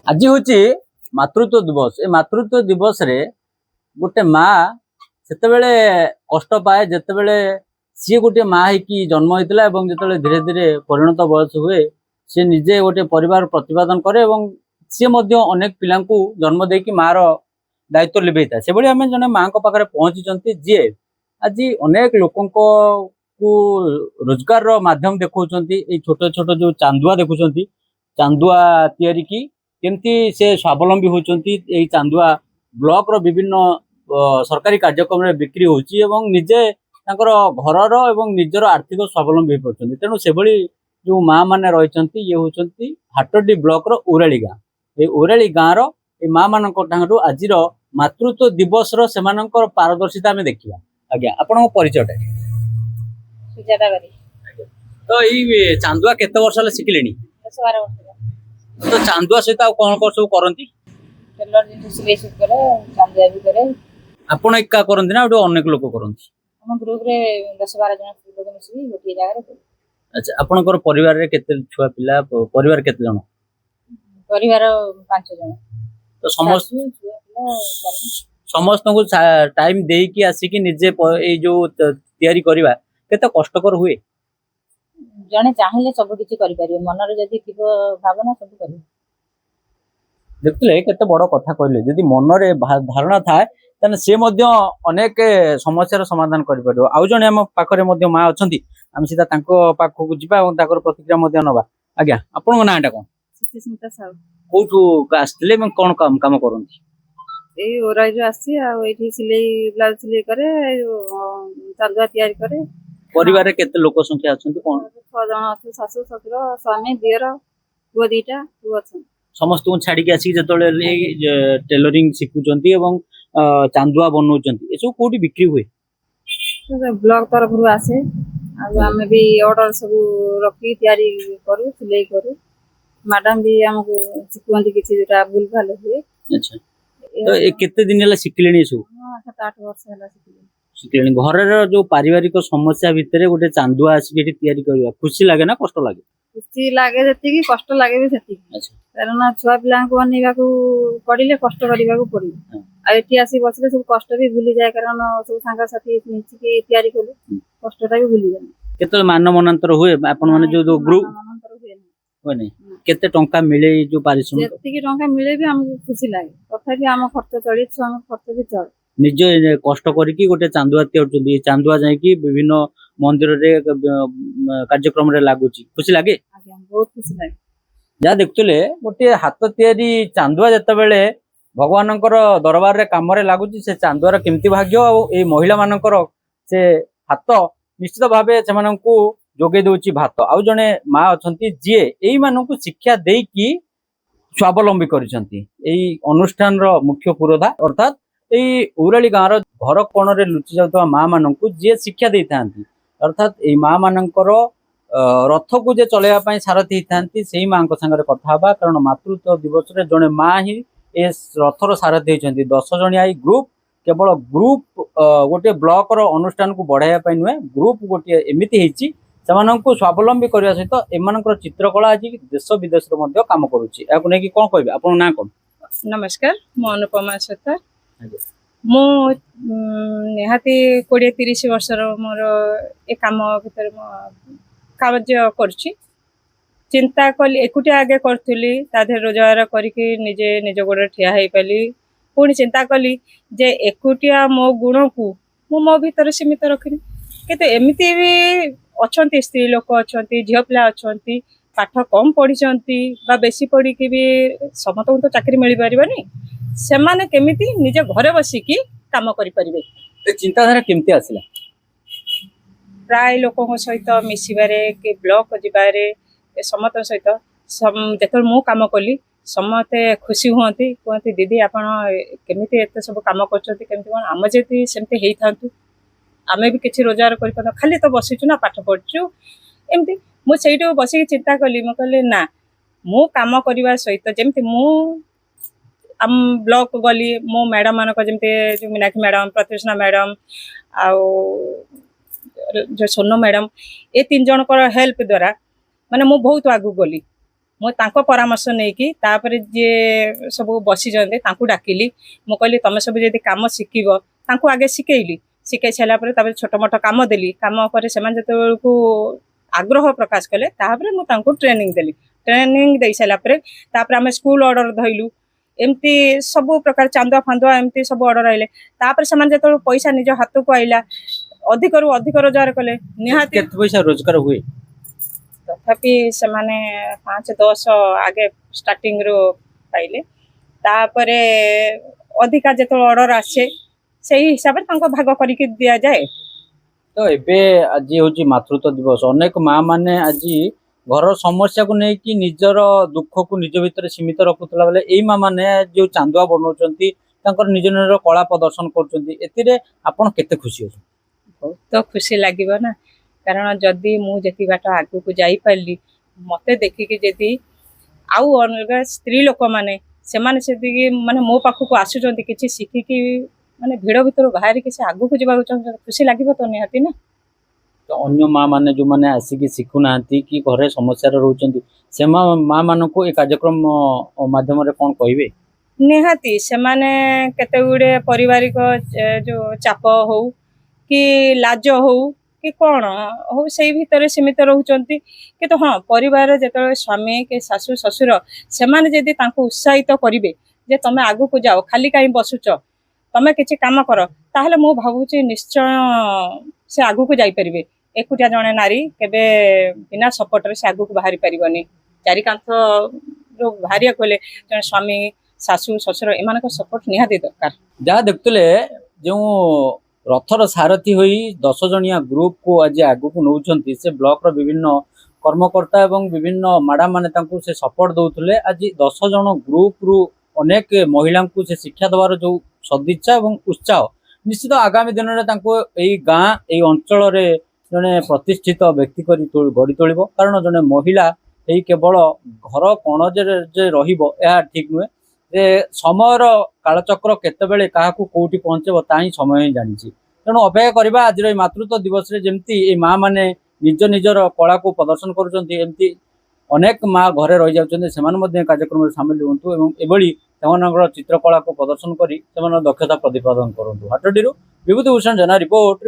आज हूँ मातृत्व दिवस। ए मातृत्व दिवस रे गोटे माँ सेतेबेले कष्ट पाए जेतेबेले सी गोटे माँ होगी जन्म होता है जो धीरे धीरे परिणत बयस हुए सी निजे गोटे परिवार प्रतिपादन करे सी अनेक पिला जन्म देकी माँ रो दायित्व लिभे था से आम जन माँ पाखे पहुंची जी आज अनेक लोक रोजगार रो माध्यम देखा छोट छोट जो चांदुआ देखुं चांदुआ तैयारी की केमती से स्वावलंबी होती चांदुआ ब्लॉक रो विभिन्न सरकारी कार्यक्रम रे बिक्री होची एवं निजे तांकर घरर एवं निजर आर्थिक स्वावलंबी हो पड़ते तेणु से जो माँ मैंने रही ये होती हाटडी ब्लॉक रो उराली गाँ ये उराली गाँ रो माँ मान आज मातृत्व दिवस रो सेमानकर पारदर्शिता आम देखा। आज्ञा आपण परिचय तो ये चांदुआ केते वर्ष शिखिले 10-12 वर्ष तो चांदुआ सहित कौन कौन सब करती टेलर जिन सिलाई सुट करे चांदुआ भी करे आपण एका करती ना अनेक लोक करती हम ग्रुप रे 10-12 जन लोग मिसी गोटे जगह रे। अच्छा आपनकर परिवार रे केते छुआ पिला परिवार केते जन परिवार 5 जन तो समस्त समस्त को टाइम दे कि आसी कि निजे ए जो तैयारी करबा केते कष्टकर हुए जने चाहिले सब किछि करि परियो मनर जदी थिबो भावना सब करियो देखले केते बड़ कथा कहले जदी मनरे धारणा थाए तने से मध्य अनेक समस्यार समाधान करि परियो आउ जने हम पाखरे मध्य मां अछंती हम सीधा तांको पाखो जिबा और ताकर प्रतिक्रिया मध्य नबा। आज्ञा आपन नाटा कोन सुस्मिता साहू कोठू आस्ले में कोन काम काम करंती ए ओराई जो आसी आ एठी सिलाई ब्लाउज सिलाई करे चांदुआ तैयारी करे। परिवार रे केते लोक संख्या अछंती कोन 6 जन अछि सासु ससुर स्वामी दियर पुआ दीटा पुआ अछि समस्त को छाड़ी के आसी जतले टेलरिंग शिखुचंती एवं चांदुआ बनौचंती एसो कोठी बिक्री हुए ब्लॉक तरफ रु आसे आ हमें भी ऑर्डर सब रखी तैयारी करू सिलाई करू मैडम भी हमको सिखुंती किछि जेटा भूल भाल हुए। अच्छा तो ए केते दिन हला शिखलेनी एसो 7-8 वर्ष हला शिखलेनी घर रे जो पारिवारिक समस्या भितरे गोटे चांदुआ आसी एठी तैयारी करबा खुशी लागे ना कष्ट लागे खुशी लागे जति कि कष्ट लागे भी सेति। अच्छा कारण छुआ पिला को अनेबा को पड़िले कष्ट करबा को पड़ी आ एठी आसी बसले सब कष्ट भी भूली जाए कारण सब संगा साथी मिछि के तैयारी करू कष्टटा भी भूली जाए केते मान मनांतर हुए आपन माने जो ग्रुप मनांतर हुए होय नै केते टंका मिले जो पारिश्रमिक जति कि टंका मिले भी हमको खुशी लागे तथापि हम खर्च चली छुआ खर्च भी चल निज कष्ट करिकी गोटे चांदुआ तैयार चांदुआ जाई कि विभिन्न मंदिर रे कार्यक्रम रे लागुची खुशी लागे। आज्ञा बहुत खुशी लागे जा देखुले गोटे हाथ तैयारी चांदुआ जतबेले भगवानंकर दरबार रे काम रे लागुची से चांदुआर केमती भाग्य और ए महिला मानकर से हाथ निश्चित भावे से माननकु जोगे दोची भात आउ जने माँ अछंती जे एई माननकु शिक्षा देई कि स्वावलंबी करिसंती एई अनुष्ठान रो मुख्य पुरोधा अर्थात एई उराली गाँव रो घर कोण रे लुचि जाउतवा माँ माननकु जे शिक्षा देई थांती अर्थात एई माँ मानकर रथ को जे चलेवा पई सारथी थांती सेही माँ को संगे कथा हबा कारण मातृत्व दिवस रे जने माँ ही ए रथर सारथी होइछंती 10 जणिया ग्रुप केवल ग्रुप गोटे ब्लॉक रो अनुष्ठान को बढ़ाया पई नुहे ग्रुप गोटे एमिति हेची सेमानंकु स्वावलंबी करिया सहित एमानकर चित्रकला आज देश विदेश रो मध्य काम करूची याकु नै कि कोन कहबे आपन ना कोन। नमस्कार मो अनुपमा सत्तर मो निहाती 20-30 वर्ष मोर ए काम भीतर कार्य करछि चिंता कली एकुटिया आगे करथुली ताधे रोजगार करिके निजे निज गोड़ ठिया हेई पाली पुणी चिंता कली जे एकुटिया मो गुण को मो भीतर सीमित रखिनी किंतु एमिति भी अच्छी स्त्री लोक अच्छा झील पिला अच्छा पाठ कम पढ़ी बेसी पढ़ी भी समस्त को तो चाकरी मिल पारनी से माने केमिति निजे घरे बसिकी काम करि परिबे चिंताधारा केमती आसिला प्राय लोकों सहित मिसबारे कि ब्लॉक जिबारे समस्त सहित जो मु काम कली समस्ते खुशी हुंती कहते दीदी आपण केमिति एते सब काम करछथि केमिति कोन आम जेति सेमते हेई थांतु आमे भी किछि रोजगार करि पन खाली तो बसिचु ना पाठ पढछु एमति मु सेइटो बसिकी चिंता कली म कहले ना मु काम करबा सहित जेमति मु आम ब्लॉक गली मो मैडम मानक जेमते जो मीनाक्षी मैडम प्रतिष्ठा मैडम आउ जो सोनो मैडम ए 3 जन हेल्प द्वारा माने मु बहुत आगु गली ମୁଁ ତାଙ୍କ ପରାମର୍ଶ ନେଇକି ତାପରେ ଯିଏ ସବୁ ବସିଛନ୍ତି ତାଙ୍କୁ ଡାକିଲି। ମୁଁ କହିଲି ତମେ ସବୁ ଯଦି କାମ ଶିଖିବ, ତାଙ୍କୁ ଆଗେ ଶିଖେଇଲି। ଶିଖେଇ ସାରିଲା ପରେ ତାପରେ ଛୋଟ ମୋଟ କାମ ଦେଲି। କାମ ପରେ ସେମାନେ ଯେତେବେଳକୁ ଆଗ୍ରହ ପ୍ରକାଶ କଲେ, ତାପରେ ମୁଁ ତାଙ୍କୁ ଟ୍ରେନିଂ ଦେଲି। ଟ୍ରେନିଂ ଦେଇ ସାରିଲା ପରେ ତାପରେ ଆମେ ସ୍କୁଲ ଅର୍ଡର ଧଇଲୁ। ଏମିତି ସବୁ ପ୍ରକାର ଚାନ୍ଦୁଆ ଫାନ୍ଦୁଆ ଏମିତି ସବୁ ଅର୍ଡର ଆଇଲେ। ତାପରେ ସେମାନେ ଯେତେବେଳେ ପଇସା ନିଜ ହାତକୁ ଆଇଲା, ଅଧିକରୁ ଅଧିକ ରୋଜଗାର କଲେ। ନିହାତି କେତେ ପଇସା ରୋଜଗାର ହୁଏ? ତଥାପି ସେମାନେ 5-10 ଆଗେ ଷ୍ଟାର୍ଟିଂରୁ ପାଇଲେ। ତାପରେ ଅଧିକା ଯେତେବେଳେ ଅର୍ଡର ଆସେ ସେଇ ହିସାବରେ ତାଙ୍କ ଭାଗ କରିକି ଦିଆଯାଏ। ତ ଏବେ ଆଜି ହଉଛି ମାତୃତ୍ୱ ଦିବସ। ଅନେକ ମା ମାନେ ଆଜି ଘରର ସମସ୍ୟାକୁ ନେଇକି ନିଜର ଦୁଃଖକୁ ନିଜ ଭିତରେ ସୀମିତ ରଖୁଥିଲା ବେଳେ ଏଇ ମା ମାନେ ଯୋଉ ଚାନ୍ଦୁଆ ବନଉଛନ୍ତି, ତାଙ୍କର ନିଜ ନିଜର କଳା ପ୍ରଦର୍ଶନ କରୁଛନ୍ତି, ଏଥିରେ ଆପଣ କେତେ ଖୁସି ଅଛନ୍ତି? ବହୁତ ଖୁସି ଲାଗିବ ନା, କାରଣ ଯଦି ମୁଁ ଯେତିକି ବାଟ ଆଗକୁ ଯାଇପାରିଲି, ମତେ ଦେଖିକି ଯଦି ଆଉ ଅଲଗା ସ୍ତ୍ରୀ ଲୋକମାନେ ସେମାନେ ସେତିକି ମାନେ ମୋ ପାଖକୁ ଆସୁଛନ୍ତି କିଛି ଶିଖିକି, ମାନେ ଭିଡ ଭିତରୁ ବାହାରିକି ସେ ଆଗକୁ ଯିବାକୁ ଚାହୁଁଛନ୍ତି, ଖୁସି ଲାଗିବ ତ ନିହାତି ନା। ତ ଅନ୍ୟ ମା ମାନେ ଯୋଉମାନେ ଆସିକି ଶିଖୁନାହାନ୍ତି କି ଘରେ ସମସ୍ୟାରେ ରହୁଛନ୍ତି, ସେ ମା ମାନଙ୍କୁ ଏ କାର୍ଯ୍ୟକ୍ରମ ମାଧ୍ୟମରେ କଣ କହିବେ? ନିହାତି ସେମାନେ କେତେ ଗୁଡେ ପାରିବାରିକ ଯୋଉ ଚାପ ହଉ କି ଲାଜ ହଉ କି କଣ ହଉ ସେଇ ଭିତରେ ସୀମିତ ରହୁଛନ୍ତି। କିନ୍ତୁ ହଁ, ପରିବାରରେ ଯେତେବେଳେ ସ୍ୱାମୀ କି ଶାଶୁ ଶ୍ୱଶୁର ସେମାନେ ଯଦି ତାଙ୍କୁ ଉତ୍ସାହିତ କରିବେ ଯେ ତମେ ଆଗକୁ ଯାଅ, ଖାଲି କାହିଁ ବସୁଛ, ତମେ କିଛି କାମ କର, ତାହେଲେ ମୁଁ ଭାବୁଛି ନିଶ୍ଚୟ ସେ ଆଗକୁ ଯାଇପାରିବେ। ଏକୁଟିଆ ଜଣେ ନାରୀ କେବେ ବିନା ସପୋର୍ଟରେ ସେ ଆଗକୁ ବାହାରି ପାରିବନି। ଚାରି କାନ୍ଥ ଯୋଉ ବାହାରିବାକୁ ହେଲେ ଜଣେ ସ୍ୱାମୀ, ଶାଶୁ ଶ୍ୱଶୁର ଏମାନଙ୍କ ସପୋର୍ଟ ନିହାତି ଦରକାର। ଯାହା ଦେଖୁଥିଲେ, ଯେଉଁ ରଥର ସାରଥୀ ହୋଇ 10 ଜଣିଆ ଗ୍ରୁପକୁ ଆଜି ଆଗକୁ ନେଉଛନ୍ତି, ସେ ବ୍ଲକର ବିଭିନ୍ନ କର୍ମକର୍ତ୍ତା ଏବଂ ବିଭିନ୍ନ ମ୍ୟାଡାମ ମାନେ ତାଙ୍କୁ ସେ ସପୋର୍ଟ ଦଉଥିଲେ। ଆଜି 10 ଜଣ ଗ୍ରୁପରୁ ଅନେକ ମହିଳାଙ୍କୁ ସେ ଶିକ୍ଷା ଦେବାର ଯୋଉ ସଦିଚ୍ଛା ଏବଂ ଉତ୍ସାହ, ନିଶ୍ଚିତ ଆଗାମୀ ଦିନରେ ତାଙ୍କୁ ଏଇ ଗାଁ ଏଇ ଅଞ୍ଚଳରେ ଜଣେ ପ୍ରତିଷ୍ଠିତ ବ୍ୟକ୍ତି କରି ଗଢି ତୋଳିବ। କାରଣ ଜଣେ ମହିଳା ଏଇ କେବଳ ଘର କଣରେ ଯେ ରହିବ ଏହା ଠିକ ନୁହେଁ। ଯେ ସମୟର କାଳଚକ୍ର କେତେବେଳେ କାହାକୁ କୋଉଠି ପହଞ୍ଚେଇବ ତା ହିଁ ସମୟ ହିଁ ଜାଣିଛି। ତେଣୁ ଅପେକ୍ଷା କରିବା ଆଜିର ଏଇ ମାତୃତ୍ୱ ଦିବସରେ ଯେମିତି ଏଇ ମା ମାନେ ନିଜ ନିଜର କଳାକୁ ପ୍ରଦର୍ଶନ କରୁଛନ୍ତି, ଏମିତି ଅନେକ ମା ଘରେ ରହିଯାଉଛନ୍ତି, ସେମାନେ ମଧ୍ୟ କାର୍ଯ୍ୟକ୍ରମରେ ସାମିଲ ହୁଅନ୍ତୁ ଏବଂ ଏଭଳି ସେମାନଙ୍କର ଚିତ୍ରକଳାକୁ ପ୍ରଦର୍ଶନ କରି ସେମାନଙ୍କର ଦକ୍ଷତା ପ୍ରତିପାଦନ କରନ୍ତୁ। ହାଟଡିରୁ ବିଭୂତି ଭୂଷଣ ଜେନା ରିପୋର୍ଟ।